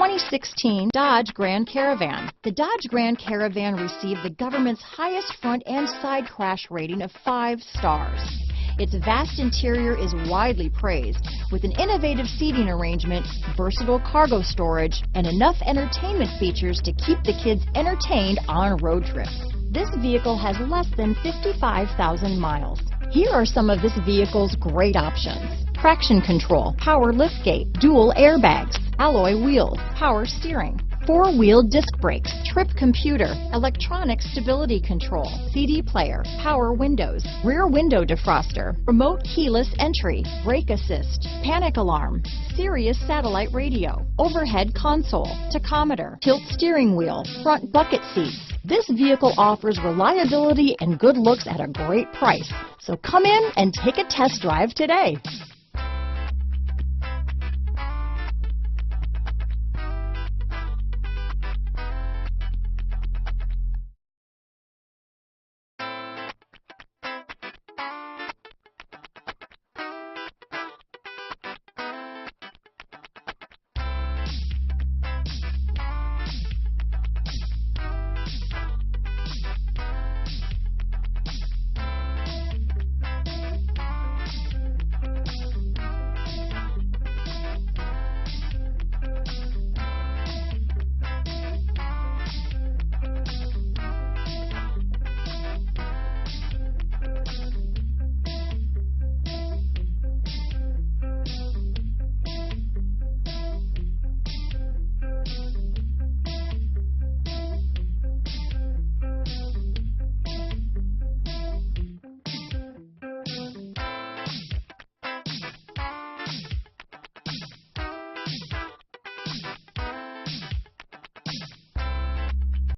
2016 Dodge Grand Caravan. The Dodge Grand Caravan received the government's highest front and side crash rating of 5 stars. Its vast interior is widely praised, with an innovative seating arrangement, versatile cargo storage, and enough entertainment features to keep the kids entertained on road trips. This vehicle has less than 55,000 miles. Here are some of this vehicle's great options: traction control, power liftgate, dual airbags, alloy wheels, power steering, 4-wheel disc brakes, trip computer, electronic stability control, CD player, power windows, rear window defroster, remote keyless entry, brake assist, panic alarm, Sirius satellite radio, overhead console, tachometer, tilt steering wheel, front bucket seats. This vehicle offers reliability and good looks at a great price. So come in and take a test drive today.